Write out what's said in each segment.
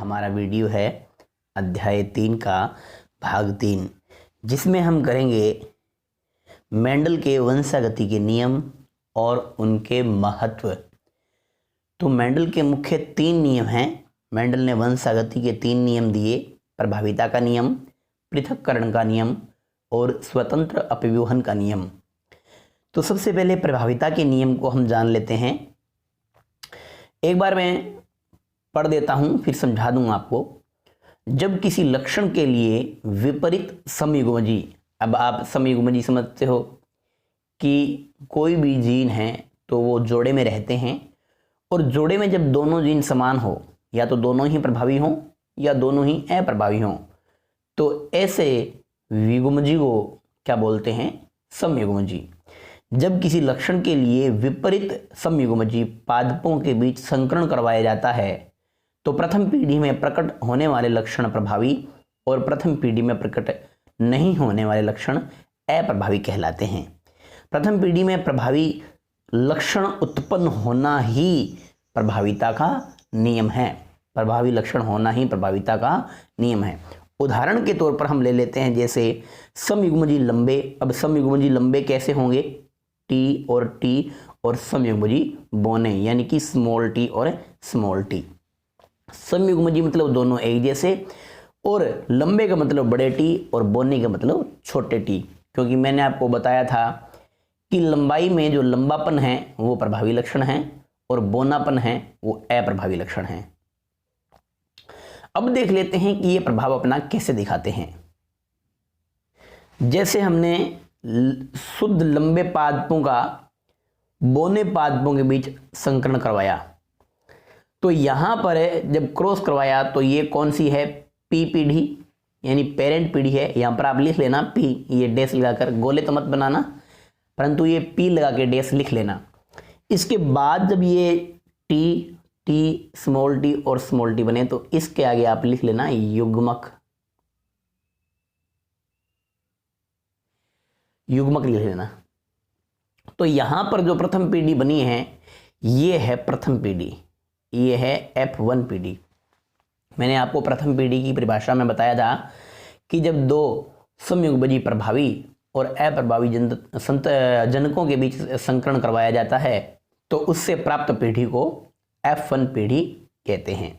हमारा वीडियो है अध्याय 3 का भाग 3, जिसमें हम करेंगे मेंडल के वंशागति के नियम और उनके महत्व। तो मेंडल के मुख्य 3 नियम हैं। मेंडल ने वंशागति के 3 नियम दिए: प्रभाविता का नियम, पृथक्करण का नियम और स्वतंत्र अपव्यूहन का नियम। तो सबसे पहले प्रभाविता के नियम को हम जान लेते हैं। एक बार मैं पढ़ देता हूं, फिर समझा दूंगा आपको। जब किसी लक्षण के लिए विपरीत समयुग्मजी, अब आप समयुग्मजी समझते हो कि कोई भी जीन है तो वो जोड़े में रहते हैं, और जोड़े में जब दोनों जीन समान हो, या तो दोनों ही प्रभावी हों या दोनों ही अप्रभावी हों, तो ऐसे युग्मजी को क्या बोलते हैं? समयुग्मजी। जब किसी लक्षण के लिए विपरीत समयुग्मजी पादपों के बीच संकरण करवाया जाता है तो प्रथम पीढ़ी में प्रकट होने वाले लक्षण प्रभावी और प्रथम पीढ़ी में प्रकट नहीं होने वाले लक्षण अप्रभावी कहलाते हैं। प्रथम पीढ़ी में प्रभावी लक्षण उत्पन्न होना ही प्रभाविता का नियम है। प्रभावी लक्षण होना ही प्रभाविता का नियम है। उदाहरण के तौर पर हम ले लेते हैं, जैसे समयुग्मजी लंबे। अब समयुग्मजी लंबे कैसे होंगे? टी और समयुग्मजी बोने, यानी कि स्मॉल टी और स्मॉल टी। समयुग्मजी मतलब दोनों एक जैसे, और लंबे का मतलब बड़े टी और बोने का मतलब छोटे टी। क्योंकि मैंने आपको बताया था कि लंबाई में जो लंबापन है वो प्रभावी लक्षण है और बोनापन है वो अप्रभावी लक्षण है। अब देख लेते हैं कि ये प्रभाव अपना कैसे दिखाते हैं। जैसे हमने शुद्ध लंबे पादपों का बोने पादपों के बीच संकरण करवाया, तो यहां पर जब क्रॉस करवाया तो ये कौन सी है? पी पीढ़ी, यानी पेरेंट पीढ़ी है। यहां पर आप लिख लेना पी, ये डैश लगाकर, गोले तो मत बनाना, परंतु ये पी लगा के डैश लिख लेना। इसके बाद जब ये टी स्मॉल टी और स्मॉल टी बने तो इसके आगे आप लिख लेना युग्मक लिख लेना। तो यहां पर जो प्रथम पीढ़ी बनी है ये है प्रथम पीढ़ी, ये है F1 पीढ़ी। मैंने आपको प्रथम पीढ़ी की परिभाषा में बताया था कि जब 2 समयुग्मजी प्रभावी और अप्रभावी जनकों के बीच संकरण करवाया जाता है तो उससे प्राप्त पीढ़ी को F1 पीढ़ी कहते हैं।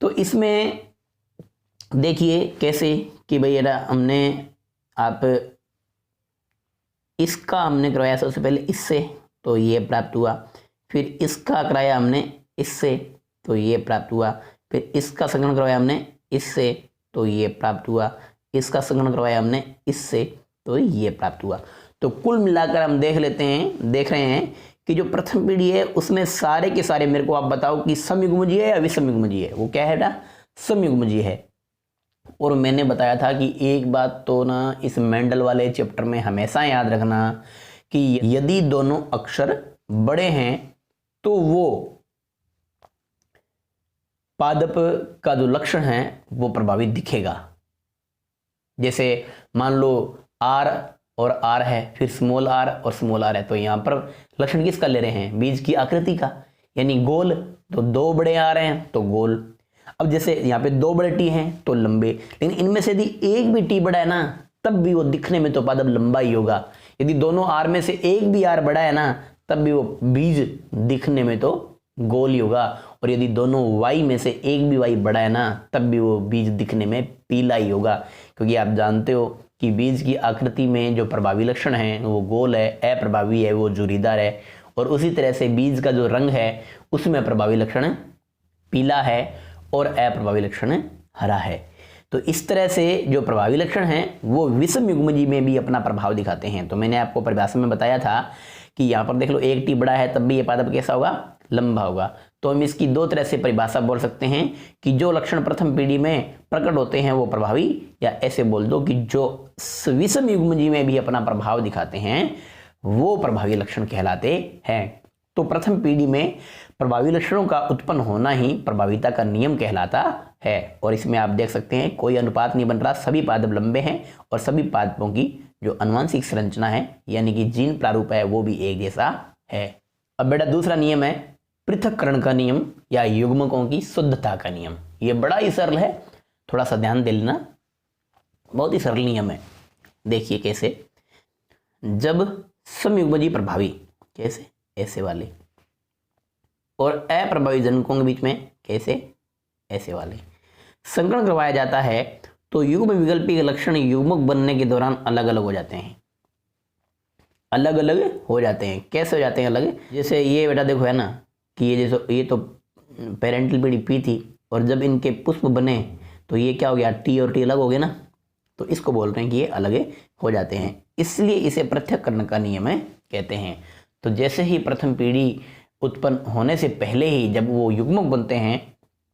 तो इसमें देखिए कैसे कि भाई हमने इसका हमने करवाया सबसे पहले इससे, तो ये प्राप्त हुआ। फिर इसका कराया हमने इससे, तो ये प्राप्त हुआ। फिर इसका संकलन करवाया हमने इससे, तो ये प्राप्त हुआ। इसका संकलन करवाया हमने इससे, तो ये प्राप्त हुआ। तो कुल मिलाकर हम देख रहे हैं कि जो प्रथम पीढ़ी है उसमें सारे के सारे, मेरे को आप बताओ कि समयुग्मजी है या विषमयुग्मजी है? वो क्या है बेटा? समयुग्मजी है। और मैंने बताया था कि एक बात तो ना इस मेंडल वाले चैप्टर में हमेशा याद रखना कि यदि दोनों अक्षर बड़े हैं तो वो पादप का जो लक्षण है वो प्रभावित दिखेगा। जैसे मान लो आर और आर है, फिर स्मॉल आर और स्मॉल आर है, तो यहां पर लक्षण किसका ले रहे हैं? बीज की आकृति का, यानी गोल। तो 2 बड़े आ रहे हैं तो गोल। अब जैसे यहाँ पे 2 बड़े टी हैं तो लंबे, लेकिन इनमें से यदि एक भी टी बड़ा है ना तब भी वो दिखने में तो पादप लंबा ही होगा। यदि दोनों आर में से एक भी आर बड़ा है ना तब भी वो बीज दिखने में तो गोल ही होगा। और यदि दोनों वाई में से एक भी वाई बड़ा है ना तब भी वो बीज दिखने में पीला ही होगा। क्योंकि आप जानते हो कि बीज की आकृति में जो प्रभावी लक्षण है वो गोल है, अप्रभावी है वो झुर्रीदार है। और उसी तरह से बीज का जो रंग है उसमें प्रभावी लक्षण पीला है और अप्रभावी लक्षण हरा है। तो इस तरह से जो प्रभावी लक्षण हैं वो विषमयुग्मजी में भी अपना प्रभाव दिखाते हैं। तो मैंने आपको परिभाषा में बताया था कि यहाँ पर देख लो एक टी बड़ा है तब भी ये पादप कैसा होगा? लंबा होगा। तो हम इसकी 2 तरह से परिभाषा बोल सकते हैं कि जो लक्षण प्रथम पीढ़ी में प्रकट होते हैं वो प्रभावी, या ऐसे बोल दो कि जो विषमयुग्मजी में भी अपना प्रभाव दिखाते हैं वो प्रभावी लक्षण कहलाते हैं। तो प्रथम पीढ़ी में प्रभावी लक्षणों का उत्पन्न होना ही प्रभाविता का नियम कहलाता है। और इसमें आप देख सकते हैं कोई अनुपात नहीं बन रहा, सभी पादप लंबे हैं और सभी पादपों की जो आनुवंशिक संरचना है यानी कि जीन प्रारूप है वो भी एक जैसा है। अब बेटा दूसरा नियम है पृथक्करण का नियम या युग्मकों की शुद्धता का नियम। ये बड़ा ही सरल है, थोड़ा सा ध्यान दे लेना, बहुत ही सरल नियम है। देखिए कैसे, जब समयुग्मजी प्रभावी, कैसे, ऐसे वाले, और अप्रभावी जनकों के बीच में कैसे, ऐसे वाले, संकरण करवाया जाता है तो युग्म विकल्पी के लक्षण युग्मक बनने के दौरान अलग अलग हो जाते हैं। अलग अलग हो जाते हैं, कैसे हो जाते हैं अलग? जैसे ये बेटा देखो है ना कि ये जैसे ये तो पेरेंटल पीढ़ी पी थी, और जब इनके पुष्प बने तो ये क्या हो गया, टी और टी अलग हो गए ना, तो इसको बोल रहे हैं कि ये अलग हो जाते हैं, इसलिए इसे पृथक्करण का नियम है कहते हैं। तो जैसे ही प्रथम पीढ़ी उत्पन्न होने से पहले ही जब वो युग्मक बनते हैं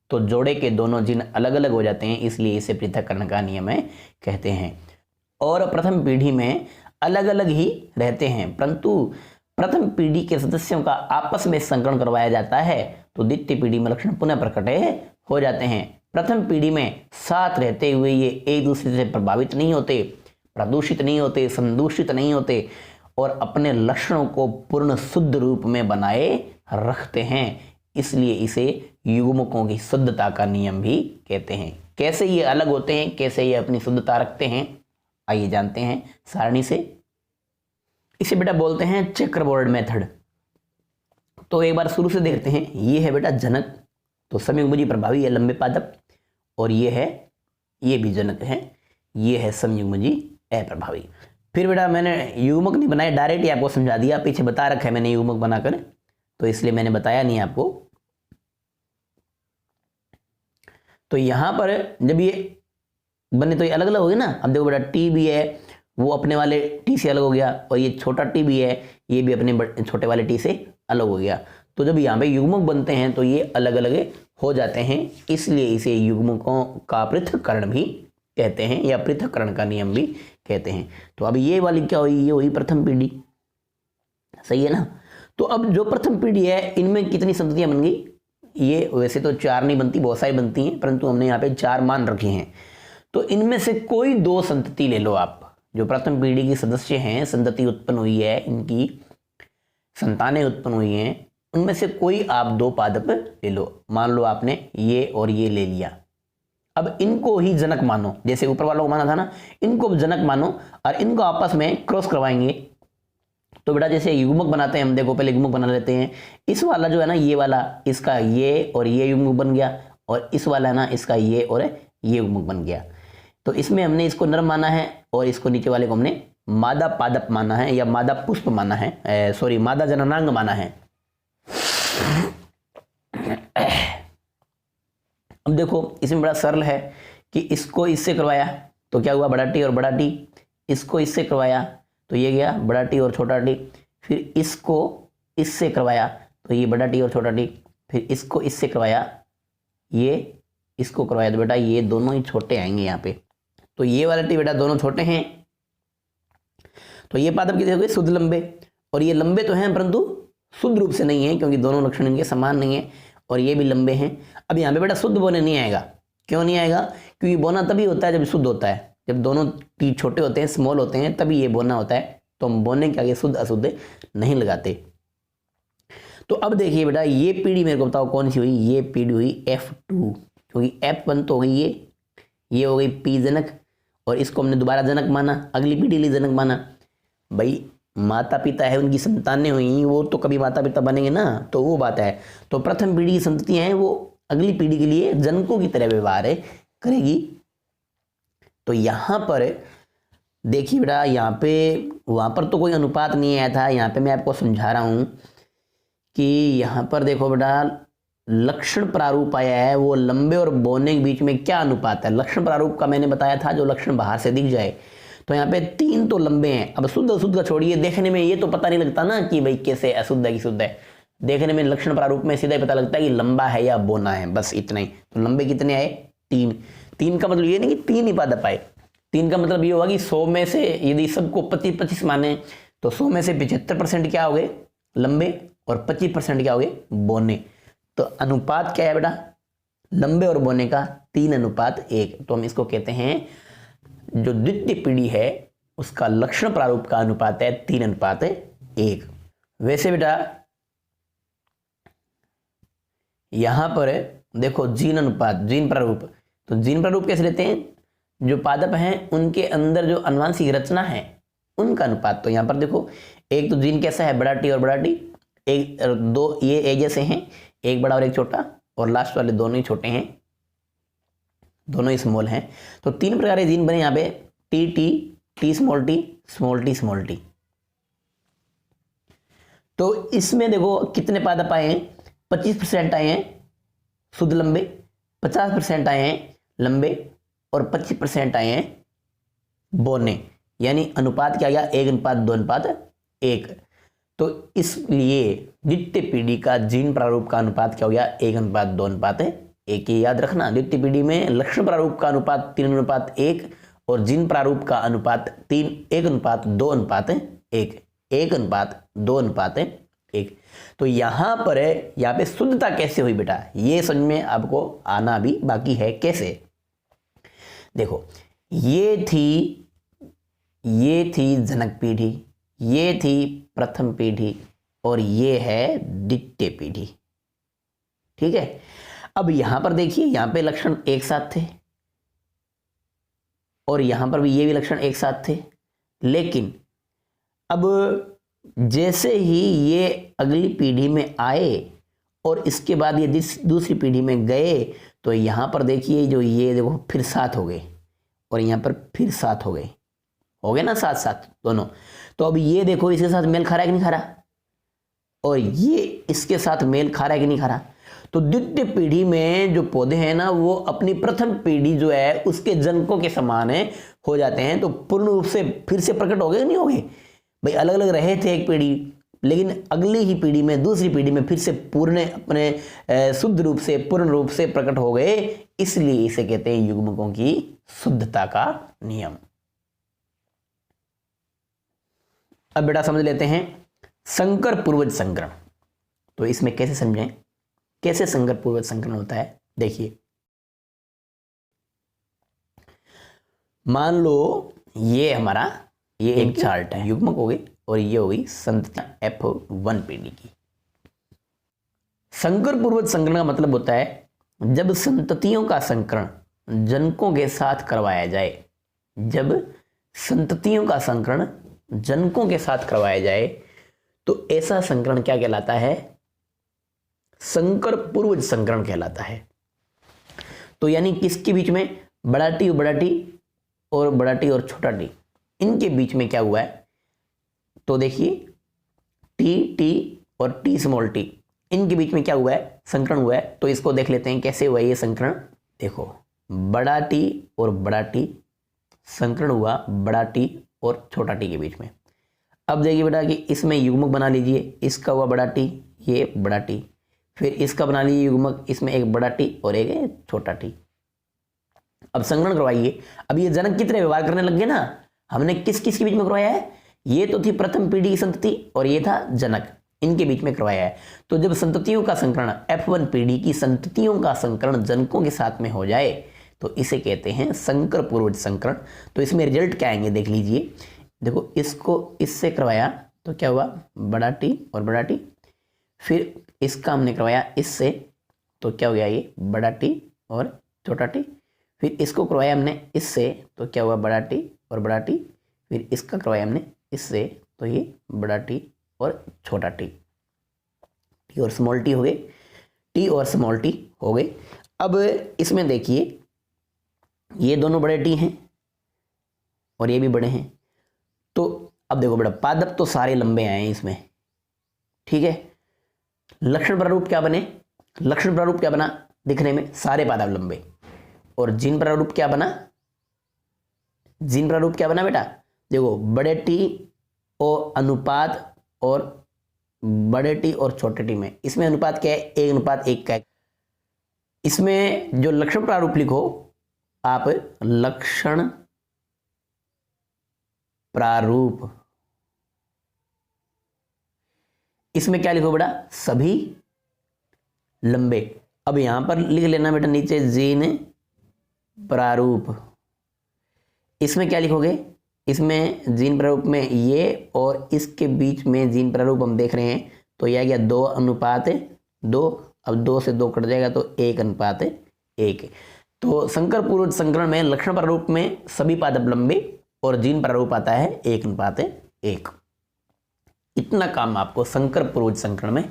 तो जोड़े के दोनों जिन अलग अलग हो जाते हैं, इसलिए इसे पृथक्करण का नियम है कहते हैं। और प्रथम पीढ़ी में अलग अलग ही रहते हैं, परंतु प्रथम पीढ़ी के सदस्यों का आपस में संकरण करवाया जाता है तो द्वितीय पीढ़ी में लक्षण पुनः प्रकट हो जाते हैं। प्रथम पीढ़ी में साथ रहते हुए ये एक दूसरे से प्रभावित नहीं होते, प्रदूषित नहीं होते, संदूषित नहीं होते, और अपने लक्षणों को पूर्ण शुद्ध रूप में बनाए रखते हैं, इसलिए इसे युग्मकों की शुद्धता का नियम भी कहते हैं। कैसे ये अलग होते हैं, कैसे ये अपनी शुद्धता रखते हैं, आइए जानते हैं सारणी से। इसे बेटा बोलते हैं चेकरबोर्ड मेथड। तो एक बार शुरू से देखते हैं। ये है बेटा जनक, तो समयुग्मजी प्रभावी है लंबे पादप, और ये है, ये भी जनक है, ये है समयुग्मजी अप्रभावी। फिर बेटा मैंने युग्मक नहीं बनाया, डायरेक्ट ही आपको समझा दिया, पीछे बता रखा है मैंने युग्मक बनाकर, तो इसलिए मैंने बताया नहीं आपको। तो यहां पर जब ये बने तो ये अलग अलग हो गए ना। अब देखो बेटा टी भी है, वो अपने वाले टी से अलग हो गया, और ये छोटा टी भी है, ये भी अपने छोटे वाले टी से अलग हो गया। तो जब यहाँ पे युग्मक बनते हैं तो ये अलग अलग हो जाते हैं, इसलिए इसे युग्मकों का पृथक्करण भी कहते हैं, या पृथक्करण का नियम भी कहते हैं। तो अब ये वाली क्या हुई, ये हुई प्रथम पीढ़ी, सही है ना। तो अब जो प्रथम पीढ़ी है इनमें कितनी संततियां बन गई? ये वैसे तो 4 नहीं बनती, बहुत सारी बनती हैं, परंतु हमने यहाँ पे 4 मान रखे हैं। तो इनमें से कोई 2 संतति ले लो आप, जो प्रथम पीढ़ी की सदस्य हैं, संतति उत्पन्न हुई है, इनकी संतानें उत्पन्न हुई हैं, उनमें से कोई आप 2 पादप ले लो। मान लो आपने ये और ये ले लिया, अब इनको ही जनक मानो, जैसे ऊपर वालों को माना था ना, इनको जनक मानो और इनको आपस में क्रॉस करवाएंगे। तो बेटा जैसे युग्मक बनाते हैं हम, देखो पहले युग्मक बना लेते हैं। इस वाला जो है ना, ये वाला, इसका ये और ये युग्मक बन गया, और इस वाला है ना, इसका ये और ये युग्मक बन गया। तो इसमें हमने इसको नर माना है, और इसको नीचे वाले को हमने मादा पादप माना है, या मादा पुष्प माना है, सॉरी मादा जननांग माना है। अब देखो इसमें बड़ा सरल है कि इसको इससे करवाया तो क्या हुआ, बड़ा टी और बड़ा टी, इसको इससे करवाया तो ये गया बड़ा टी और छोटा टी, फिर इसको इससे करवाया तो ये बड़ा टी और छोटा टी, फिर इसको इससे करवाया, ये इसको करवाया, तो बेटा ये दोनों ही छोटे आएंगे यहाँ पे। तो ये वाला टी बेटा दोनों छोटे हैं, तो ये पादप कितने हो गए, शुद्ध लंबे, और ये लंबे तो हैं परंतु शुद्ध रूप से नहीं है, क्योंकि दोनों लक्षण इनके समान नहीं है, और ये भी लंबे हैं। अब यहाँ पे बेटा शुद्ध बोने नहीं आएगा, क्यों नहीं आएगा? क्योंकि बोना तभी होता है जब शुद्ध होता है, जब दोनों टी छोटे होते हैं, स्मॉल होते हैं, तभी ये बोना होता है। तो हम बोने के आगे शुद्ध अशुद्ध नहीं लगाते। तो अब देखिए बेटा, ये पीढ़ी मेरे को बताओ कौन सी हुई, ये पीढ़ी हुई F2, क्योंकि F1 तो हो गई ये हो गई P जनक, और इसको हमने दोबारा जनक माना, अगली पीढ़ी लिए जनक माना। भाई माता पिता है, उनकी संतानें हुई, वो तो कभी माता पिता बनेंगे ना, तो वो बात है। तो प्रथम पीढ़ी की संततियां हैं, वो अगली पीढ़ी के लिए जनकों की तरह व्यवहार करेगी। तो यहाँ पर देखिए बेटा, यहाँ पे वहाँ पर तो कोई अनुपात नहीं आया था, यहाँ पे मैं आपको समझा रहा हूँ कि यहाँ पर देखो बेटा लक्षण प्रारूप आया है, वो लंबे और बोने के बीच में क्या अनुपात है। लक्षण प्रारूप का मैंने बताया था, जो लक्षण बाहर से दिख जाए। तो यहाँ पे 3 तो लंबे हैं। अब शुद्ध अशुद्ध का छोड़िए, देखने में ये तो पता नहीं लगता ना कि भाई कैसे अशुद्ध है कि शुद्ध है, देखने में लक्षण प्रारूप में सीधा ही पता लगता है कि लंबा है या बोना है, बस इतना ही। तो लंबे कितने आए, 3। 3 का मतलब ये नहीं कि 3 ही पादप आए, 3 का मतलब ये होगा कि 100 में से यदि सबको 25-25 माने तो 100 में से 75% क्या हो गए लंबे, और 25% क्या हो गए बोने। तो अनुपात क्या है बेटा, लंबे और बोने का 3:1। तो हम इसको कहते हैं, जो द्वितीय पीढ़ी है उसका लक्षण प्रारूप का अनुपात है 3:1। वैसे बेटा यहां पर देखो जीन अनुपात, जीन प्रारूप, तो जीन प्रारूप कैसे लेते हैं, जो पादप हैं उनके अंदर जो आनुवांशिक रचना है उनका अनुपात। तो यहाँ पर देखो एक तो जीन कैसा है, बड़ा टी और बड़ा टी, एक दो ये एक जैसे हैं, एक बड़ा और एक छोटा, और लास्ट वाले दोनों ही छोटे हैं, दोनों ही स्मॉल हैं। तो 3 प्रकार के जीन बने यहाँ पे, T T, T small T, small T small T. तो इसमें देखो कितने पादप आए हैं, 25% आए हैं शुद्ध लंबे, 50% आए हैं लंबे, और 25% आए हैं बौने, यानी अनुपात क्या गया, 1:2:1। तो इसलिए द्वितीय पीढ़ी का जीन प्रारूप का अनुपात क्या हो गया, 1:2:1। ये याद रखना, द्वितीय पीढ़ी में लक्षण प्रारूप का अनुपात 3:1 और जीन प्रारूप का अनुपात 1:2:1, 1:2:1। तो यहां पर है, यहाँ पे शुद्धता कैसे हुई बेटा, ये समझ में आपको आना भी बाकी है। कैसे, देखो ये थी जनक पीढ़ी, ये थी प्रथम पीढ़ी, और ये है द्वितीय पीढ़ी। ठीक है, अब यहां पर देखिए, यहां पे लक्षण एक साथ थे और यहां पर भी ये भी लक्षण एक साथ थे, लेकिन अब जैसे ही ये अगली पीढ़ी में आए और इसके बाद ये दूसरी पीढ़ी में गए, तो यहां पर देखिए जो ये देखो फिर साथ हो गए और यहां पर फिर साथ हो गए ना, साथ साथ दोनों। तो अब ये देखो इसके साथ मेल खा रहा है कि नहीं खा रहा, और ये इसके साथ मेल खा रहा है कि नहीं खा रहा। तो द्वितीय पीढ़ी में जो पौधे हैं ना, वो अपनी प्रथम पीढ़ी जो है उसके जनकों के समान है, हो जाते हैं। तो पूर्ण रूप से फिर से प्रकट हो गए नहीं हो गए भाई, अलग अलग रहे थे एक पीढ़ी, लेकिन अगली ही पीढ़ी में, दूसरी पीढ़ी में फिर से पूर्ण अपने शुद्ध रूप से, पूर्ण रूप से प्रकट हो गए। इसलिए इसे कहते हैं युग्मकों की शुद्धता का नियम। अब बेटा समझ लेते हैं संकर पूर्वज संकरण। तो इसमें कैसे समझें, कैसे संकर पूर्वज संकरण होता है। देखिए, मान लो ये एक चार्ट है, युग्मक हो गई, और ये हो गई संततियां F1 पीढ़ी की। संकर पूर्वज संकरण का मतलब होता है जब संततियों का संकरण जनकों के साथ करवाया जाए, जब संततियों का संकरण जनकों के साथ करवाया जाए, तो ऐसा संकरण क्या कहलाता है, संकर पूर्वज संकरण कहलाता है। तो यानी किसके बीच में, बड़ा टी और बड़ा टी और छोटा टी, इनके बीच में क्या हुआ है। तो देखिए टी और टी स्मॉल टी, इनके बीच में क्या हुआ है, संकरण हुआ है। तो इसको देख लेते हैं कैसे हुआ ये संकरण। देखो बड़ा टी और बड़ा टी, संकरण हुआ बड़ा टी और छोटा टी के बीच में। अब देखिए बेटा कि इसमें युग्मक बना लीजिए, इसका हुआ बड़ा टी, ये बड़ा टी, फिर इसका बना लीजिए युग्मक, इसमें एक बड़ा टी और एक छोटा टी। अब संकरण करवाइए। अब ये जनक कितने व्यवहार करने लग गए ना, हमने किस किस के बीच में करवाया है, ये तो थी प्रथम पीढ़ी की संतति और ये था जनक, इनके बीच में करवाया है। तो जब संततियों का संकरण, F1 पीढ़ी की संततियों का संकरण जनकों के साथ में हो जाए, तो इसे कहते हैं संकर पूर्वज संकरण। तो इसमें रिजल्ट क्या आएंगे देख लीजिए। देखो इसको इससे करवाया तो क्या हुआ, बड़ा टी और बड़ा टी, फिर इसका हमने करवाया इससे, तो क्या हो गया, ये बड़ा टी और छोटा टी, फिर इसको करवाया हमने इससे, तो क्या हुआ, बड़ा टी और बड़ा टी, फिर इसका करवाया हमने इससे, तो ये बड़ा टी और छोटा टी, टी और स्मॉल टी हो गए, टी और स्मॉल टी हो गए। अब इसमें देखिए ये दोनों बड़े टी हैं और ये भी बड़े हैं। तो अब देखो बेटा पादप तो सारे लंबे आए हैं इसमें, ठीक है। लक्षण प्रारूप क्या बने, लक्षण प्रारूप क्या बना, दिखने में सारे पादप लंबे। और जीन प्रारूप क्या बना, जीन प्रारूप क्या बना बेटा, देखो बड़े टी और अनुपात और बड़े टी और छोटे टी में, इसमें अनुपात क्या है, 1:1 का है। इसमें जो लक्षण प्रारूप लिखो आप, लक्षण प्रारूप, इसमें क्या लिखो बेटा, सभी लंबे। अब यहां पर लिख लेना बेटा नीचे जीन प्रारूप, इसमें क्या लिखोगे, इसमें जीन प्रारूप में ये और इसके बीच में जीन प्रारूप हम देख रहे हैं, तो यह गया 2:2 अब 2 से 2 कट जाएगा तो 1:1। तो संकर पूर्वज संकरण में लक्षण प्रारूप में सभी पादप लंबे और जीन प्रारूप आता है 1:1। इतना काम आपको संकर पूर्वज संकरण में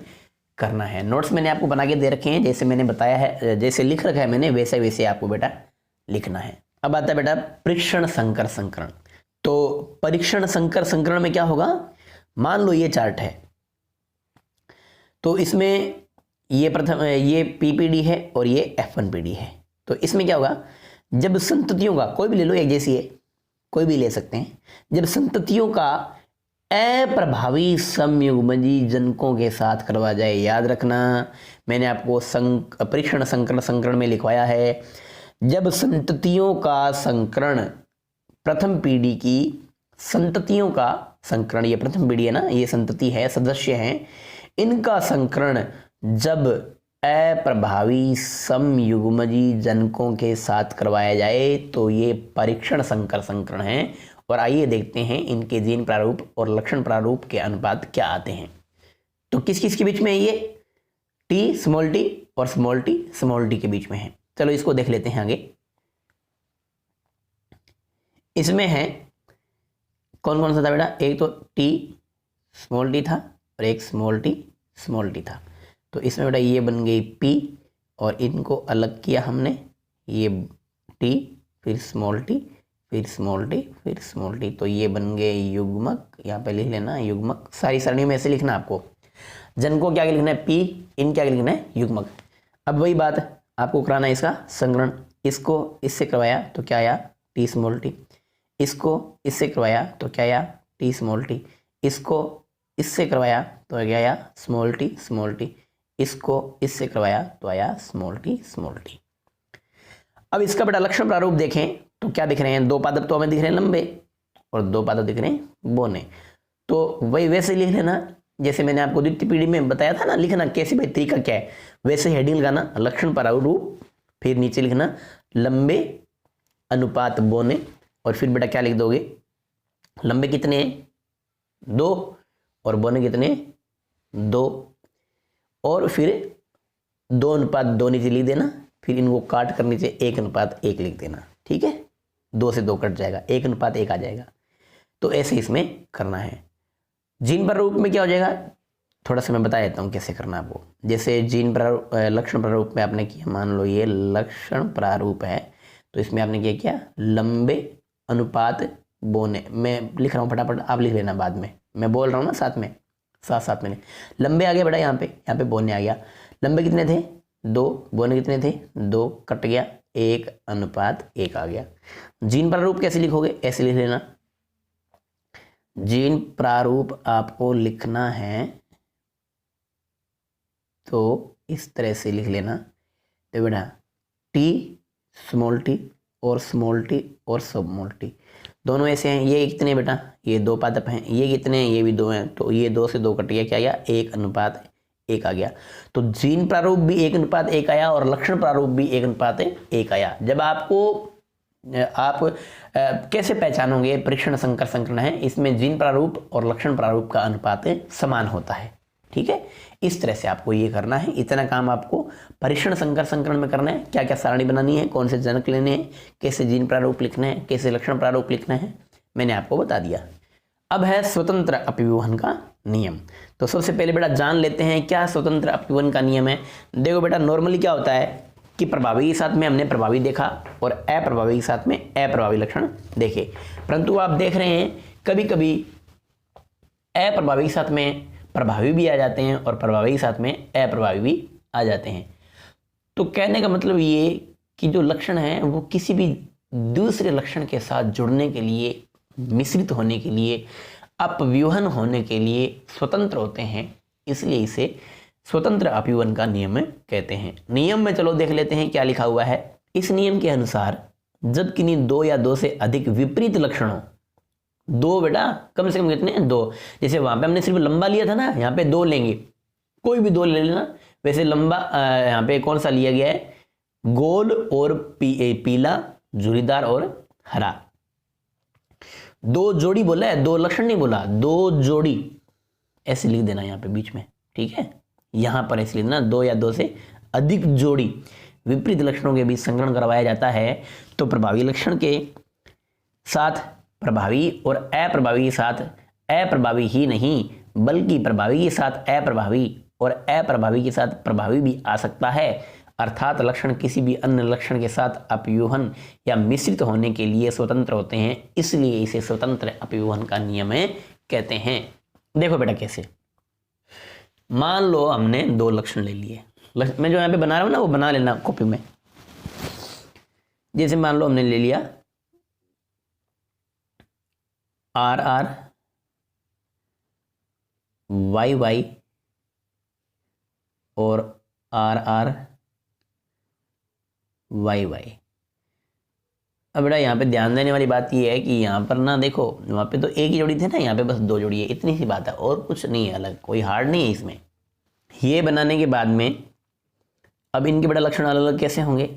करना है। नोट्स मैंने आपको बना के दे रखे हैं, जैसे मैंने बताया है, जैसे लिख रखा है मैंने, वैसे वैसे आपको बेटा लिखना है। अब आता है बेटा परीक्षण संकर संकरण। तो परीक्षण संकर संकरण में क्या होगा, मान लो ये चार्ट है, तो इसमें ये प्रथम ये पीपीडी है और ये F1PD है। तो इसमें क्या होगा, जब संततियों का, कोई भी ले लो, एक जैसी है, कोई भी ले सकते हैं, जब संततियों का अप्रभावी समयुग्मजी जनकों के साथ करवा जाए, याद रखना मैंने आपको परीक्षण संकरण संकरण में लिखवाया है, जब संततियों का संकरण, प्रथम पीढ़ी की संततियों का संकरण, ये प्रथम पीढ़ी है ना, ये संतति है, सदस्य हैं, इनका संकरण जब अप्रभावी समयुग्मजी जनकों के साथ करवाया जाए तो ये परीक्षण संकर संकरण है। और आइए देखते हैं इनके जीन प्रारूप और लक्षण प्रारूप के अनुपात क्या आते हैं। तो किस किस के बीच में है ये, टी स्मॉल टी और स्मॉल टी के बीच में है। चलो इसको देख लेते हैं आगे। इसमें है कौन कौन सा था बेटा, एक तो टी स्मॉल टी था और एक स्मॉल टी था। तो इसमें बेटा ये बन गई पी और इनको अलग किया हमने, ये टी फिर स्मॉल टी फिर स्मॉल टी फिर स्मॉल टी, तो ये बन गए युग्मक। यहाँ पे लिख लेना युग्मक, सारी सरणी में ऐसे लिखना आपको, जन को क्या लिखना है पी, इन क्या लिखना है युग्मक। अब वही बात आपको कराना है इसका संग्रहण, इसको इससे करवाया तो क्या आया टी स्मॉल टी, इसको इससे करवाया तो क्या आया टी स्मॉल टी, इसको इससे करवाया तो क्या आया स्मॉल टी, इसको इससे करवाया तो आया स्मॉल टी। अब इसका बेटा लक्षण प्रारूप देखें तो क्या दिख रहे हैं, 2 पादप तो हमें दिख रहे हैं लंबे और 2 पादप दिख रहे हैं बोने। तो वही वैसे लिख लेना जैसे मैंने आपको द्वितीय पीढ़ी में बताया था ना, लिखना कैसे भाई तरीका क्या है, वैसे हेडिंग लगाना लक्षण प्रारूप, फिर नीचे लिखना लंबे अनुपात बोने, और फिर बेटा क्या लिख दोगे, लंबे कितने 2 और बोने कितने 2, और फिर 2:2 नीचे लिख देना, फिर इनको काट कर नीचे 1:1 लिख देना। ठीक है, 2 से 2 कट जाएगा, 1:1 आ जाएगा। तो ऐसे इसमें करना है। जीन प्रारूप में क्या हो जाएगा, थोड़ा सा मैं बता देता हूँ कैसे करना आपको। जैसे जीन प्रारूप लक्षण प्रारूप में आपने किया, मान लो ये लक्षण प्रारूप है, तो इसमें आपने क्या किया लंबे अनुपात बोने, मैं लिख रहा हूँ फटाफट, आप लिख लेना बाद में, मैं बोल रहा हूँ ना साथ में लंबे आ गया बेटा, यहाँ पे बोने आ गया। लंबे कितने थे 2, बोने कितने थे 2, कट गया 1:1 आ गया। जीन प्रारूप कैसे लिखोगे, ऐसे लिख लेना, जीन प्रारूप आपको लिखना है तो इस तरह से लिख लेना। तो बेटा टी स्मॉल टी और स्मॉल टी और स्मॉल टी दोनों ऐसे हैं। ये कितने बेटा, ये 2 पादप हैं, ये कितने हैं, ये भी 2 हैं, तो ये 2 से 2 कट गया, क्या आया 1:1 आ गया। तो जीन प्रारूप भी 1:1 आया और लक्षण प्रारूप भी 1:1 आया। जब आपको आप कैसे पहचानोगे परीक्षण संकर संकरण है, इसमें जीन प्रारूप और लक्षण प्रारूप का अनुपात समान होता है। ठीक है, इस तरह से आपको ये करना है। इतना काम आपको परीक्षण संकर संकरण में करना है। क्या क्या सारणी बनानी है, कौन से जनक लेने हैं, कैसे जीन प्रारूप लिखना है, कैसे लक्षण प्रारूप लिखना है, मैंने आपको बता दिया। अब है स्वतंत्र अपव्यूहन का नियम। तो सबसे पहले बेटा जान लेते हैं क्या स्वतंत्र अपव्यूहन का नियम है। देखो बेटा नॉर्मली क्या होता है कि प्रभावी के साथ में हमने प्रभावी देखा और अप्रभावी के साथ में अप्रभावी लक्षण देखे, परंतु आप देख रहे हैं कभी कभी अप्रभावी के साथ में प्रभावी भी आ जाते हैं और प्रभावी के साथ में अप्रभावी भी आ जाते हैं। तो कहने का मतलब ये कि जो लक्षण है वो किसी भी दूसरे लक्षण के साथ जुड़ने के लिए, मिश्रित होने के लिए, अपव्यूहन होने के लिए स्वतंत्र होते हैं, इसलिए इसे स्वतंत्र अपव्यूहन का नियम कहते हैं। नियम में चलो देख लेते हैं क्या लिखा हुआ है। इस नियम के अनुसार जब किन्हीं 2 या 2 से अधिक विपरीत लक्षणों, 2 बेटा कम से कम कितने 2, जैसे वहां पे हमने सिर्फ लंबा लिया था ना, यहाँ पे 2 लेंगे, कोई भी 2 ले लेना। वैसे लंबा यहाँ पे कौन सा लिया गया है, गोल और पीला, झुर्रीदार और हरा। 2 जोड़ी बोला है, 2 लक्षण नहीं बोला, 2 जोड़ी ऐसे लिख देना यहाँ पे बीच में। ठीक है, यहाँ पर इसलिए ना 2 या 2 से अधिक जोड़ी विपरीत लक्षणों के बीच संकरण करवाया जाता है तो प्रभावी लक्षण के साथ प्रभावी और अप्रभावी के साथ अप्रभावी ही नहीं बल्कि प्रभावी के साथ अप्रभावी और अप्रभावी के साथ प्रभावी भी आ सकता है। अर्थात लक्षण किसी भी अन्य लक्षण के साथ अपव्यूहन या मिश्रित होने के लिए स्वतंत्र होते हैं, इसलिए इसे स्वतंत्र अपव्यूहन का नियम कहते हैं। देखो बेटा कैसे, मान लो हमने 2 लक्षण ले लिए, मैं जो यहाँ पे बना रहा हूँ ना वो बना लेना कॉपी में। जैसे मान लो हमने ले लिया आर आर वाई वाई और आर आर वाई वाई। अब बेटा यहाँ पे ध्यान देने वाली बात ये है कि यहाँ पर ना देखो, वहाँ पे तो एक ही जोड़ी थे ना, यहाँ पे बस 2 जोड़ी है, इतनी सी बात है और कुछ नहीं है, अलग कोई हार्ड नहीं है इसमें। ये बनाने के बाद में अब इनके बेटा लक्षण अलग अलग कैसे होंगे,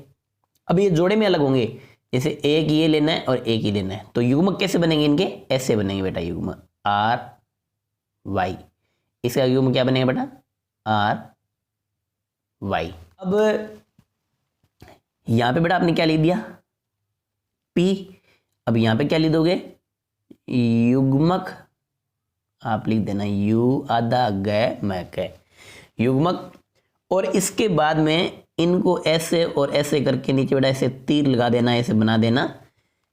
अब ये जोड़े में अलग होंगे। जैसे एक ये लेना है और एक ही लेना है, तो युग्मक कैसे बनेंगे इनके, ऐसे बनेंगे बेटा युग्म आर वाई, इसका युग्म क्या बनेगा बेटा आर वाई। अब यहाँ पे बेटा आपने क्या लिख दिया P, अब यहाँ पे क्या लिख दोगे युग्मक, आप लिख देना यू आधा गए मैं कै युग्मक। और इसके बाद में इनको ऐसे और ऐसे करके नीचे बेटा ऐसे तीर लगा देना, ऐसे बना देना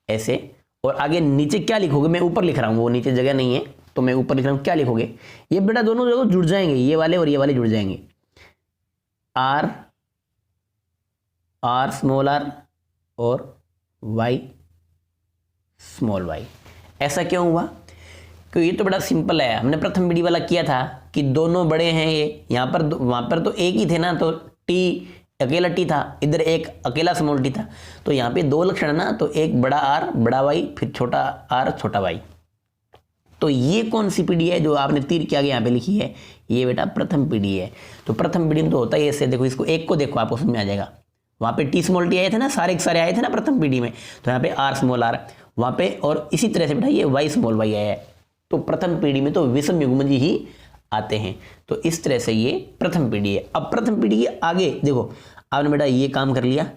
ऐसे, और आगे नीचे क्या लिखोगे, मैं ऊपर लिख रहा हूँ वो नीचे जगह नहीं है तो मैं ऊपर लिख रहा हूँ, क्या लिखोगे, ये बेटा दोनों जगह जुड़ जाएंगे, ये वाले और ये वाले जुड़ जाएंगे, आर आर स्मॉल आर और वाई स्मॉल वाई। ऐसा क्यों हुआ, क्योंकि ये तो बड़ा सिंपल है, हमने प्रथम पीढ़ी वाला किया था कि दोनों बड़े हैं ये, यहाँ पर वहाँ पर तो एक ही थे ना, तो टी अकेला टी था, इधर एक अकेला स्मॉल टी था, तो यहाँ पे 2 लक्षण है ना, तो एक बड़ा आर बड़ा वाई फिर छोटा आर छोटा वाई। तो ये कौन सी पीढ़ी है जो आपने तीर के आगे यहाँ पे लिखी है, ये बेटा प्रथम पीढ़ी है। तो प्रथम पीढ़ी में तो होता है ऐसे, देखो इसको एक को देखो आपको समझ में आ जाएगा, वहाँ पे टी स्मॉल टी आए थे ना, सारे के सारे आए थे ना प्रथम पीढ़ी में, तो यहाँ पे आर स्मॉल आर वहाँ पे, और इसी तरह से बेटा ये वाई स्मॉल वाई आया है, तो प्रथम पीढ़ी में तो विषम युग्मज ही आते हैं। तो इस तरह से ये प्रथम पीढ़ी है। अब प्रथम पीढ़ी के आगे देखो, आपने बेटा ये काम कर लिया,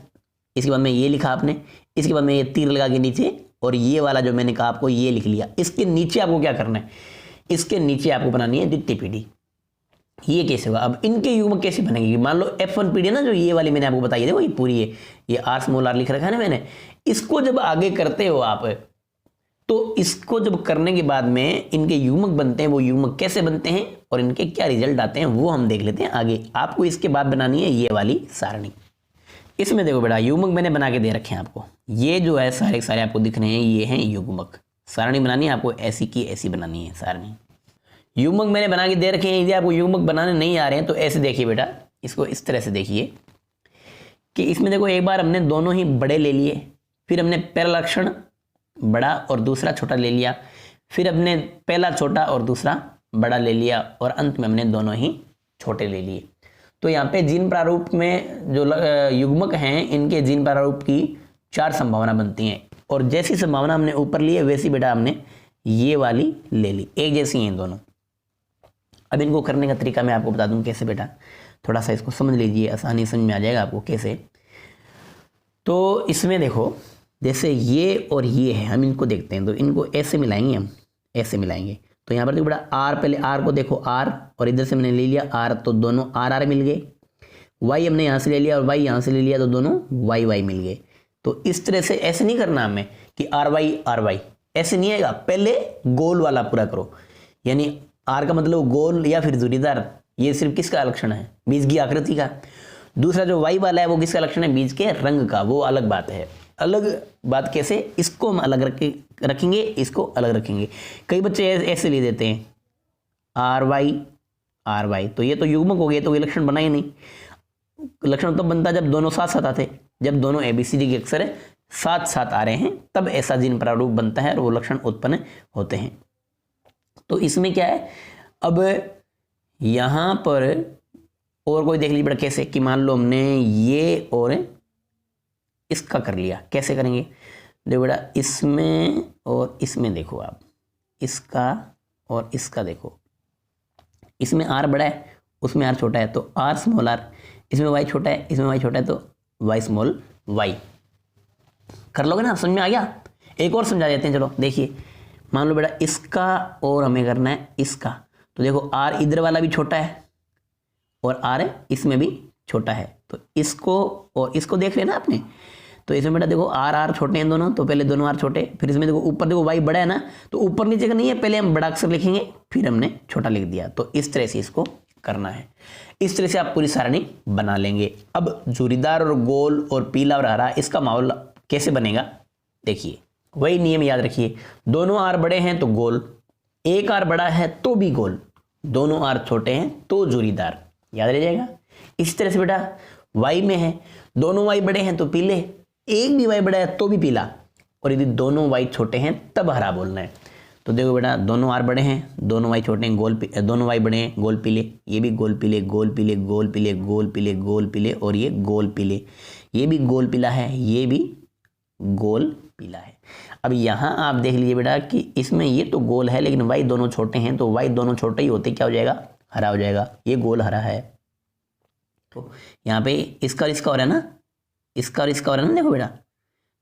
इसके बाद में ये लिखा आपने, इसके बाद में ये तीर लगा के नीचे, और ये वाला जो मैंने कहा आपको ये लिख लिया। इसके नीचे आपको क्या करना है, इसके नीचे आपको बनानी है द्वितीय पीढ़ी। ये कैसे होगा, अब इनके युग्म कैसे बनेंगे, मान लो F1 पीढ़ी ना जो ये वाली मैंने आपको बताई, देखो ये पूरी है, ये आर स्मॉल आर लिख रखा है ना मैंने, इसको जब आगे करते हो आप, तो इसको जब करने के बाद में इनके युग्मक बनते हैं, वो युग्मक कैसे बनते हैं और इनके क्या रिजल्ट आते हैं वो हम देख लेते हैं आगे। आपको इसके बाद बनानी है ये वाली सारणी। इसमें देखो बेटा युग्मक मैंने बना के दे रखे हैं आपको, ये जो है सारे सारे आपको दिख रहे हैं, ये हैं युग्मक। सारणी बनानी है आपको ऐसी की ऐसी बनानी है सारणी। युग्मक मैंने बना के दे रखे हैं, यदि आपको युग्मक बनाने नहीं आ रहे हैं तो ऐसे देखिए बेटा, इसको इस तरह से देखिए कि इसमें देखो एक बार हमने दोनों ही बड़े ले लिए, फिर हमने पहला लक्षण बड़ा और दूसरा छोटा ले लिया, फिर हमने पहला छोटा और दूसरा बड़ा ले लिया, और अंत में हमने दोनों ही छोटे ले लिए। तो यहाँ पे जीन प्रारूप में जो युग्मक हैं इनके जीन प्रारूप की 4 संभावना बनती हैं, और जैसी संभावना हमने ऊपर ली है वैसी बेटा हमने ये वाली ले ली, एक जैसी हैं दोनों। अब इनको करने का तरीका मैं आपको बता दूं कैसे बेटा, थोड़ा सा इसको समझ लीजिए, आसानी समझ में आ जाएगा आपको कैसे। तो इसमें देखो जैसे ये और ये है, हम इनको देखते हैं, तो इनको ऐसे मिलाएंगे, हम ऐसे मिलाएंगे। तो यहाँ पर देखो बेटा आर, पहले आर को देखो आर, और इधर से मैंने ले लिया आर, तो दोनों आर आर मिल गए। वाई हमने यहाँ से ले लिया और वाई यहाँ से ले लिया, तो दोनों वाई वाई मिल गए। तो इस तरह से ऐसे नहीं करना हमें कि आर वाई, ऐसे नहीं आएगा, पहले गोल वाला पूरा करो, यानी आर का मतलब गोल या फिर झुर्रीदार, ये सिर्फ किसका लक्षण है, बीज की आकृति का। दूसरा जो वाई वाला है वो किसका लक्षण है, बीज के रंग का, वो अलग बात है। अलग बात कैसे, इसको हम अलग रखेंगे, इसको अलग रखेंगे। कई बच्चे ऐसे ले देते हैं आर वाई, तो ये तो युग्मक हो गए, तो ये लक्षण बना ही नहीं। लक्षण तो बनता जब दोनों साथ साथ आते, जब दोनों ABCD के अक्षर साथ साथ आ रहे हैं तब ऐसा जीन प्रारूप बनता है और वो लक्षण उत्पन्न होते हैं। तो इसमें क्या है, अब यहाँ पर और कोई देख लीजिए बेटा कैसे, कि मान लो हमने ये और इसका कर लिया, कैसे करेंगे, देखो बेटा इसमें और इसमें देखो आप, इसका और इसका देखो, इसमें आर बड़ा है, उसमें आर छोटा है तो आर स्मॉल आर, इसमें वाई छोटा है, इसमें वाई छोटा है तो वाई स्मॉल वाई। कर लोगे ना, समझ में आ गया। एक और समझा देते हैं, चलो देखिए। मान लो बेटा इसका और हमें करना है इसका, तो देखो आर इधर वाला भी छोटा है और आर इसमें भी छोटा है, तो इसको और इसको देख लेना आपने। तो इसमें बेटा देखो आर आर छोटे हैं दोनों, तो पहले दोनों आर छोटे, फिर इसमें देखो ऊपर देखो वाई बड़ा है ना, तो ऊपर नीचे का नहीं है, पहले हम बड़ा अक्षर लिखेंगे फिर हमने छोटा लिख दिया। तो इस तरह से इसको करना है, इस तरह से आप पूरी सारणी बना लेंगे। अब जोड़ीदार और गोल और पीला और हरा, इसका माहौल कैसे बनेगा देखिए। वही नियम याद रखिए, दोनों आर बड़े हैं तो गोल, एक आर बड़ा है तो भी गोल, दोनों आर छोटे हैं तो जोड़ीदार, याद रह जाएगा। इस तरह से बेटा वाई में है, दोनों वाई बड़े हैं तो पीले, एक भी वाई बड़ा है तो भी पीला, और यदि दोनों वाई छोटे हैं तब हरा बोलना है। तो देखो बेटा दोनों आर बड़े हैं, दोनों वाई छोटे हैं गोल, दोनों वाई बड़े हैं गोल पीले, ये भी गोल पीले गोल पीले गोल पीले गोल पीले गोल पीले, और ये गोल पीले, ये भी गोल पीला है, ये भी गोल पीला है। अब यहाँ आप देख लीजिए बेटा कि इसमें ये तो गोल है लेकिन वाई दोनों छोटे हैं, तो वाई दोनों छोटे ही होते क्या हो जाएगा, हरा हो जाएगा, ये गोल हरा है। तो यहाँ पे इसका और इसका हो रहा है ना, इसका और इसका हो रहा है ना, देखो बेटा।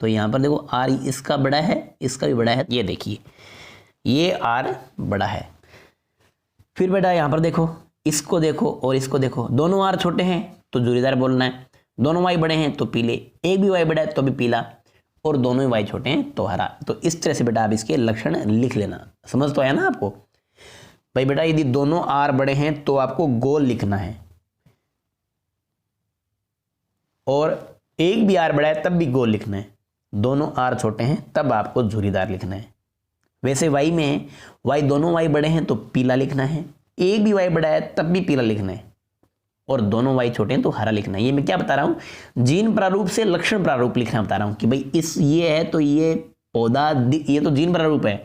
तो यहाँ पर देखो आर इसका बड़ा है, इसका भी बड़ा है, ये देखिए ये आर बड़ा है। फिर बेटा यहाँ पर देखो, इसको देखो और इसको देखो, दोनों आर छोटे हैं तो जोड़ीदार बोलना है, दोनों वाई बड़े हैं तो पीले, एक भी वाई बड़ा है तो भी पीला, और दोनों ही वाई छोटे हैं तो हरा। तो इस तरह से बेटा आप इसके लक्षण लिख लेना। समझ तो आया ना आपको भाई। बेटा यदि दोनों आर बड़े हैं तो आपको गोल लिखना है, और एक भी आर बड़ा है तब भी गोल लिखना है, दोनों आर छोटे हैं तब आपको जोड़ीदार लिखना है। वैसे वाई में वाई दोनों वाई बड़े हैं तो पीला लिखना है, एक भी वाई बड़ा है तब भी पीला लिखना है, और दोनों वाई छोटे हैं तो हरा लिखना है। ये मैं क्या बता रहा हूँ, जीन प्रारूप से लक्षण प्रारूप लिखना बता रहा हूँ कि भाई इस ये है तो ये पौधा, ये तो जीन प्रारूप है,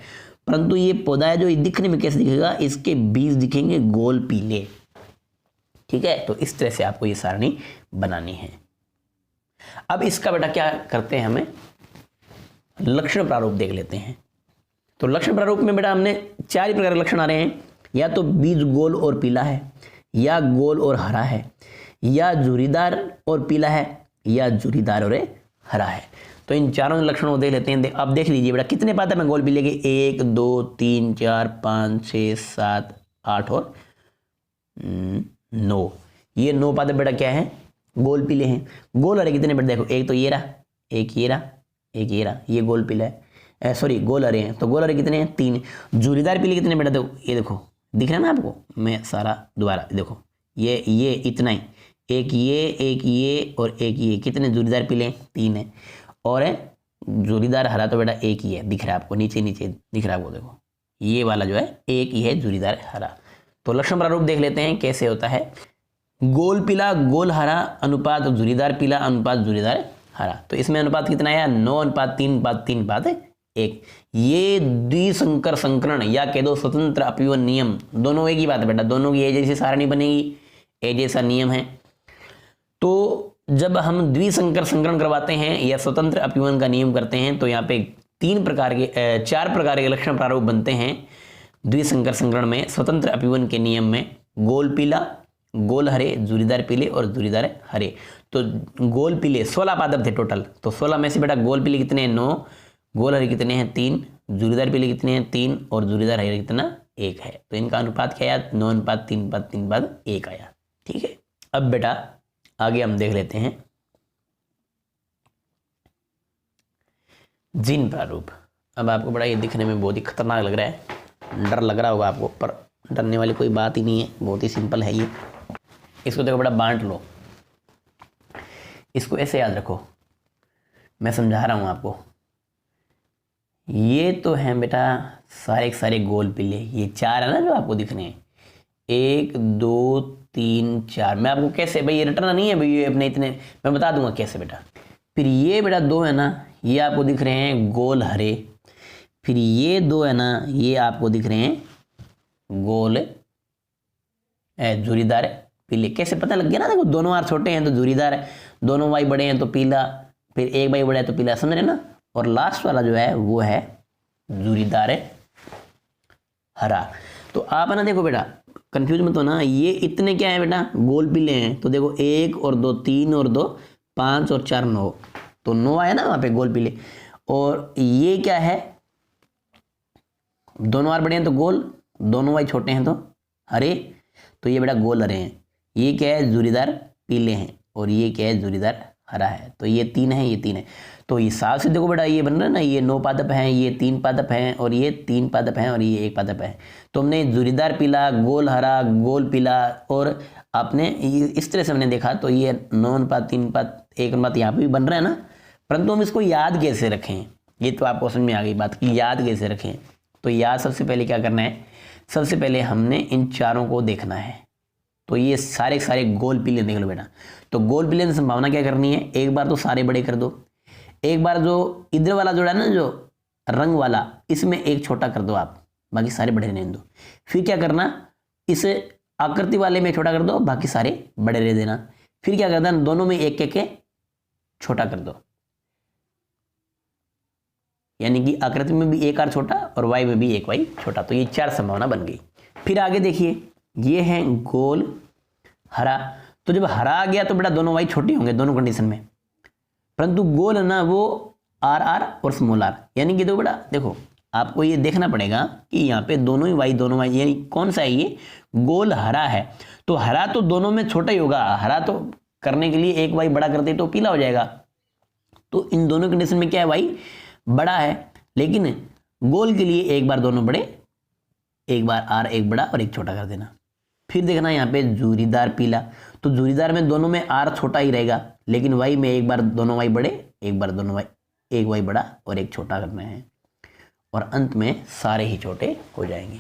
परंतु ये पौधा है जो दिखने में कैसे दिखेगा, इसके बीज दिखेंगे गोल पीले। ठीक है, तो इस तरह से आपको ये सारणी बनानी है। अब इसका बेटा क्या करते हैं, हमें लक्षण प्रारूप देख लेते हैं। तो लक्षण प्रारूप में बेटा हमने 4 ही प्रकार के लक्षण आ रहे हैं, या तो बीज गोल और पीला है, या गोल और हरा है, या जोड़ीदार और पीला है, या जोड़ीदार और हरा है। तो इन चारों लक्षणों को देख लेते हैं। अब देख लीजिए बेटा कितने पाते हैं गोल पीले के, 1 2 3 4 5 6 7 8 और 9। ये 9 पाते बेटा क्या है, गोल पीले हैं। गोल हरे कितने बेटा, देखो एक तो ये रहा, एक ये रहा, एक ये रहा, ये गोल पीला है, सॉरी गोल हरे हैं। तो गोल हरे कितने हैं, 3। जोड़ीदार पीले कितने बेटा, देखो ये देखो दिख रहा है ना आपको, मैं सारा दोबारा देखो, ये इतना ही, एक ये और एक ये, कितने जोड़ीदार पीले, 3 है, और जोड़ीदार हरा तो बेटा एक ही है, दिख रहा है आपको, नीचे नीचे दिख रहा है आपको, देखो ये वाला जो है एक ही है जोड़ीदार हरा। तो लक्षण प्रारूप देख लेते हैं कैसे होता है। गोल पीला गोल हरा अनुपात जोड़ीदार पीला अनुपात जोड़ीदार हरा। तो इसमें अनुपात कितना आया, 9:3:3:1। ये द्विसंकर संकरण या कह दो स्वतंत्र अपीवन नियम, दोनों एक ही बात है बेटा, दोनों की एक जैसी सारणी बनेगी, एक जैसा नियम है। तो जब हम द्विसंकर संकरण करवाते हैं या स्वतंत्र अपीवन का नियम करते हैं तो यहाँ पे 4 प्रकार के लक्षण प्रारूप बनते हैं द्विसंकर संकरण में। स्वतंत्र अपीवन के नियम में गोल पीला गोल हरे जोड़ीदार पीले और जोड़ीदार हरे। तो गोल पीले 16 पादप थे टोटल, तो 16 में से बेटा गोल पीले कितने हैं, 9, गोल हरे कितने हैं, 3, जोड़ीदार पीले कितने हैं, 3, और जोड़ीदार हरे कितना, 1 है। तो इनका अनुपात क्या आया, 9:3:3:1 आया। ठीक है, अब बेटा आगे हम देख लेते हैं जीन प्रारूप। अब आपको बड़ा ये दिखने में बहुत ही खतरनाक लग रहा है, डर लग रहा होगा आपको, पर डरने वाली कोई बात ही नहीं है, बहुत ही सिंपल है ये। इसको देखो बेटा बांट लो, इसको ऐसे याद रखो, मैं समझा रहा हूं आपको। ये तो है बेटा सारे के सारे गोल पीले, ये 4 है ना जो आपको दिख रहे हैं, 1 2 3 4। मैं आपको कैसे, भाई ये रटना नहीं है भाई, ये अपने इतने मैं बता दूंगा कैसे बेटा। फिर ये बेटा 2 है ना, ये आपको दिख रहे हैं गोल हरे। फिर ये 2 है ना, ये आपको दिख रहे हैं गोल जोड़ीदार पीले। कैसे पता लग गया ना, देखो दोनों आर छोटे हैं तो जोड़ीदार है, दोनों वाई बड़े हैं तो पीला, फिर एक वाई बड़ा है तो पीला, समझ रहे ना। और लास्ट वाला जो है वो है जोड़ीदार हरा। तो आप है ना देखो बेटा कंफ्यूज मत होना, ये इतने क्या है बेटा, गोल पीले हैं। तो देखो 1 और 2 3 और 2 5 और 4 9, तो 9 आया ना वहां पे गोल पीले। और ये क्या है, दोनों आर बड़े हैं तो गोल, दोनों वाई छोटे हैं तो हरे, तो ये बेटा गोल हरे हैं। ये क्या है, जूरीदार पीले हैं, और ये क्या है, जूरीदार हरा है। तो ये 3 है, ये 3 है। तो हिसाब से देखो बेटा ये बन रहा है ना, ये 9 पादप हैं, ये 3 पादप हैं, और ये 3 पादप हैं, और ये 1 पादप है। तो हमने जूरीदार पीला, गोल हरा, गोल पीला, और आपने इस तरह से हमने देखा, तो ये 9:3:1 यहाँ पे भी बन रहा है ना। परंतु हम इसको याद कैसे रखें, ये तो आपको समझ में आ गई बात कि याद कैसे रखें। तो याद सबसे पहले क्या करना है, सबसे पहले हमने इन चारों को देखना है। तो ये सारे सारे गोल पीले देख लो बेटा। तो गोल पीले की संभावना क्या करनी है, एक बार तो सारे बड़े कर दो, एक बार जो इधर वाला जोड़ा है ना, जो रंग वाला, इसमें एक छोटा कर दो आप, बाकी सारे बड़े रहने दो। फिर क्या करना, इस आकृति वाले में छोटा कर दो, बाकी सारे बड़े रह देना। फिर क्या करना, दोनों में एक एक छोटा कर दो, यानी कि आकृति में भी एक आर छोटा और वाई में भी एक वाई छोटा। तो ये 4 संभावना बन गई। फिर आगे देखिए, ये है गोल हरा। तो जब हरा आ गया तो बेटा दोनों वाई छोटे होंगे दोनों कंडीशन में, परंतु गोल है ना वो आर आर और स्मॉल आर, यानी कि तो बेटा देखो आपको ये देखना पड़ेगा कि यहाँ पे दोनों ही वाई, दोनों वाई, यानी कौन सा है ये, गोल हरा है। तो हरा तो दोनों में छोटा ही होगा, हरा तो करने के लिए एक वाई बड़ा करते तो पीला हो जाएगा। तो इन दोनों कंडीशन में क्या है, वाई बड़ा है, लेकिन गोल के लिए एक बार दोनों बड़े, एक बार आर एक बड़ा और एक छोटा कर देना। फिर देखना यहाँ पे जूरीदार पीला, तो जूरीदार में दोनों में आर छोटा ही रहेगा, लेकिन वाई में एक बार दोनों वाई बड़े, एक बार दोनों वाई, एक वाई बड़ा और एक छोटा करना है, और अंत में सारे ही छोटे हो जाएंगे।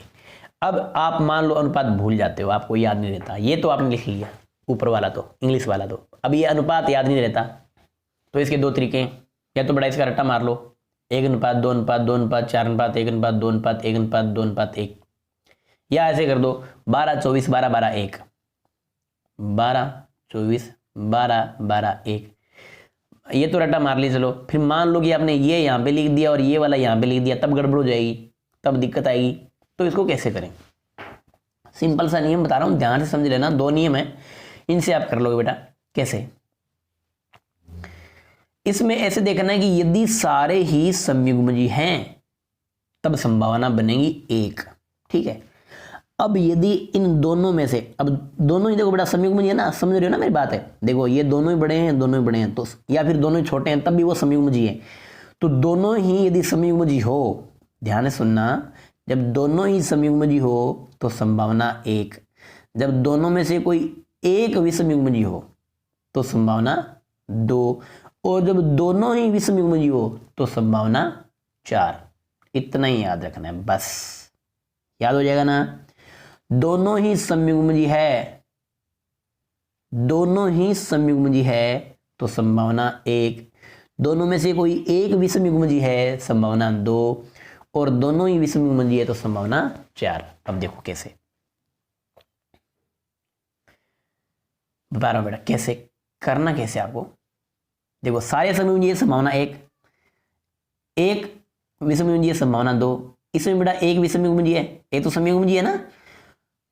अब आप मान लो अनुपात भूल जाते हो, आपको याद नहीं रहता, ये तो आपने लिख लिया ऊपर वाला, तो इंग्लिश वाला तो, अब ये अनुपात याद नहीं रहता। तो इसके 2 तरीके हैं, या तो बड़ा इसका रट्टा मार लो, 1:2:2:4:1:2:1:1, या ऐसे कर दो 12:24:12:1, 12:24:12:1, ये तो रट्टा मार ली। चलो फिर मान लो कि आपने ये यहाँ पे लिख दिया और ये वाला यहाँ पे लिख दिया, तब गड़बड़ हो जाएगी, तब दिक्कत आएगी। तो इसको कैसे करें, सिंपल सा नियम बता रहा हूँ, ध्यान से समझ लेना। 2 नियम है, इनसे आप कर लोगे बेटा। कैसे, इसमें ऐसे देखना है कि यदि सारे ही संयुग्मजी हैं तब संभावना बनेगी 1, ठीक है। अब यदि इन दोनों में से, अब दोनों ही देखो बेटा संयुग्मजी है ना, समझ रहे हो ना मेरी बात है, देखो ये दोनों ही बड़े हैं, दोनों ही बड़े हैं, तो या फिर दोनों ही छोटे हैं तब भी वो संयुग्मजी है। तो दोनों ही यदि संयुग्मजी हो, ध्यान से सुनना, जब दोनों ही संयुग्मजी हो तो संभावना 1, जब दोनों में से कोई एक विषमयुग्मजी हो तो संभावना 2, और जब दोनों ही विषमयुग्मजी हो तो संभावना 4। इतना ही याद रखना है बस, याद हो जाएगा ना। दोनों ही संयुग्मजी है, दोनों ही संयुग्मजी है तो संभावना 1, दोनों में से कोई एक विषमयुग्मजी है संभावना 2, और दोनों ही विषमयुग्मजी है तो संभावना 4। अब देखो कैसे बता रहा हूं बेटा, कैसे करना, कैसे आपको देखो, सारे संयुग्मजी है संभावना 1, एक विषमयुग्मजी है संभावना 2, इसमें बेटा एक विषमयुग्मजी है, एक तो संयुग्मजी है ना,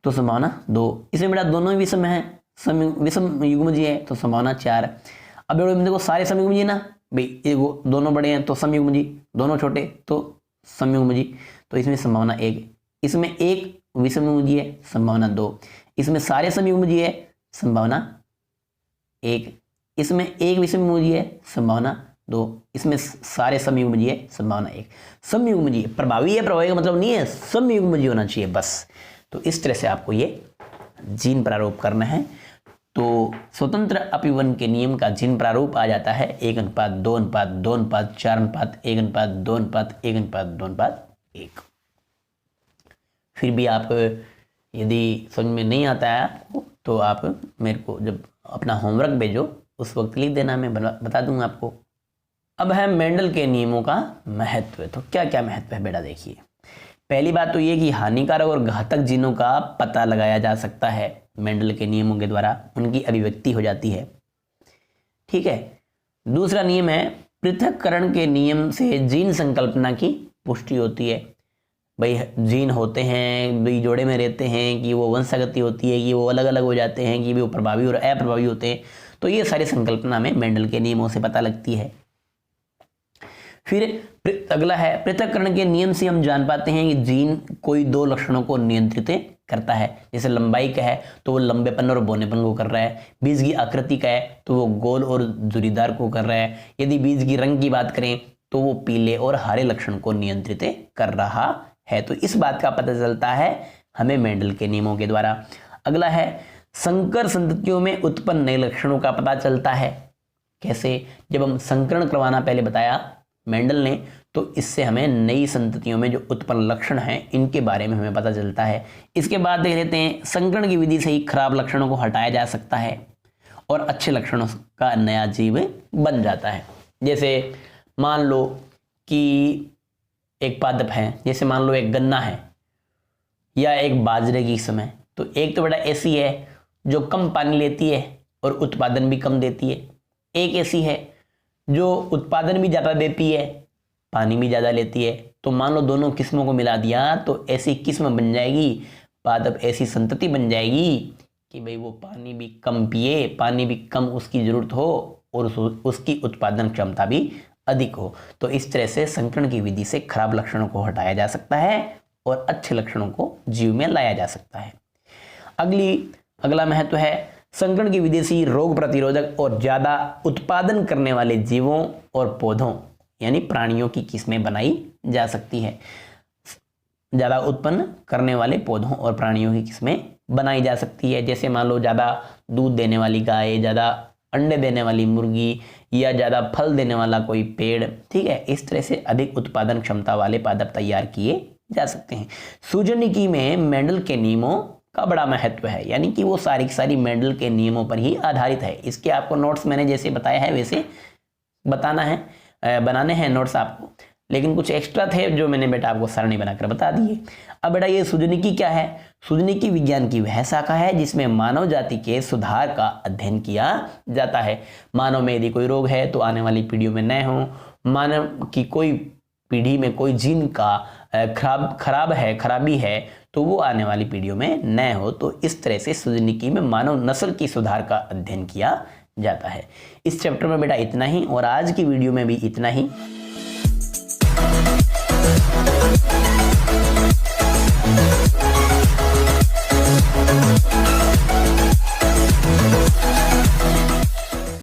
तो संभावना 2, इसमें बेटा दोनों ही विषम है, विषम युग्मजी है तो संभावना 4। अब देखो सारे समयुग्मजी है ना भाई, ये दोनों बड़े हैं तो समयुग्मजी, दोनों छोटे तो समयुग्मजी, तो इसमें संभावना 1, इसमें एक विषमयुग्मजी है संभावना 2, इसमें सारे समयुग्मजी है संभावना 1, इसमें एक विषमयुग्मजी है संभावना 2, इसमें सारे समयुग्मजी है संभावना 1। समयुग्मजी प्रभावी है, प्रभावी का मतलब नहीं है, समयुग्मजी होना चाहिए बस। तो इस तरह से आपको ये जीन प्रारूप करना है। तो स्वतंत्र अपीवन के नियम का जीन प्रारूप आ जाता है 1:2:4:1:1:2:1:1:2:1। फिर भी आप यदि समझ में नहीं आता है आपको तो आप मेरे को जब अपना होमवर्क भेजो उस वक्त लिख देना, मैं बता दूंगा आपको। अब है मेंडल के नियमों का महत्व। तो क्या क्या महत्व है बेटा, देखिए पहली बात तो ये कि हानिकारक और घातक जीनों का पता लगाया जा सकता है मेंडल के नियमों के द्वारा, उनकी अभिव्यक्ति हो जाती है, ठीक है। दूसरा नियम है पृथक्करण के नियम से जीन संकल्पना की पुष्टि होती है। भाई जीन होते हैं, भाई जोड़े में रहते हैं, कि वो वंशागति होती है, कि वो अलग अलग हो जाते हैं, कि वो प्रभावी और अप्रभावी होते हैं। तो ये सारी संकल्पना हमें मेंडल के नियमों से पता लगती है। फिर अगला है पृथक्करण के नियम से हम जान पाते हैं कि जीन कोई दो लक्षणों को नियंत्रित करता है। जैसे लंबाई का है तो वो लंबेपन और बौनेपन को कर रहा है, बीज की आकृति का है तो वो गोल और झुर्रीदार को कर रहा है, यदि बीज की रंग की बात करें तो वो पीले और हरे लक्षण को नियंत्रित कर रहा है। तो इस बात का पता चलता है हमें मेंडल के नियमों के द्वारा। अगला है संकर संततियों में उत्पन्न नए लक्षणों का पता चलता है। कैसे? जब हम संकरण करवाना पहले बताया मेंडल ने, तो इससे हमें नई संततियों में जो उत्पन्न लक्षण हैं इनके बारे में हमें पता चलता है। इसके बाद देख लेते हैं संकरण की विधि से ही खराब लक्षणों को हटाया जा सकता है और अच्छे लक्षणों का नया जीव बन जाता है। जैसे मान लो कि एक पादप है, जैसे मान लो एक गन्ना है या एक बाजरे की किस्म है, तो एक तो बेटा ऐसी है जो कम पानी लेती है और उत्पादन भी कम देती है, एक ऐसी है जो उत्पादन भी ज़्यादा देती है, पानी भी ज़्यादा लेती है। तो मान लो दोनों किस्मों को मिला दिया तो ऐसी किस्म बन जाएगी, पादप ऐसी संतति बन जाएगी कि भाई वो पानी भी कम पिए, पानी भी कम उसकी ज़रूरत हो और उसकी उत्पादन क्षमता भी अधिक हो। तो इस तरह से संकरण की विधि से खराब लक्षणों को हटाया जा सकता है और अच्छे लक्षणों को जीव में लाया जा सकता है। अगला महत्व है संकरण की विधि से रोग प्रतिरोधक और ज़्यादा उत्पादन करने वाले जीवों और पौधों यानी प्राणियों की किस्में बनाई जा सकती है। ज़्यादा उत्पन्न करने वाले पौधों और प्राणियों की किस्में बनाई जा सकती है। जैसे मान लो ज़्यादा दूध देने वाली गाय, ज़्यादा अंडे देने वाली मुर्गी या ज़्यादा फल देने वाला कोई पेड़, ठीक है। इस तरह से अधिक उत्पादन क्षमता वाले पादप तैयार किए जा सकते हैं। सूजनिकी में मेंडल के नियमों का बड़ा महत्व है, यानी कि वो सारी की सारी मेंडल के नियमों पर ही आधारित है। इसके आपको नोट्स मैंने जैसे बताया है वैसे बताना है, बनाने हैं नोट्स आपको, लेकिन कुछ एक्स्ट्रा थे जो मैंने बेटा आपको सरणी बनाकर बता दिए। अब बेटा ये सूजनिकी क्या है? सूजनिकी विज्ञान की वह शाखा है जिसमें मानव जाति के सुधार का अध्ययन किया जाता है। मानव में यदि कोई रोग है तो आने वाली पीढ़ियों में न हो, मानव की कोई पीढ़ी में कोई जीन का खराबी है तो वो आने वाली पीढ़ियों में न हो। तो इस तरह से सूजनिकी में मानव नस्ल की सुधार का अध्ययन किया जाता है। इस चैप्टर में बेटा इतना ही और आज की वीडियो में भी इतना ही।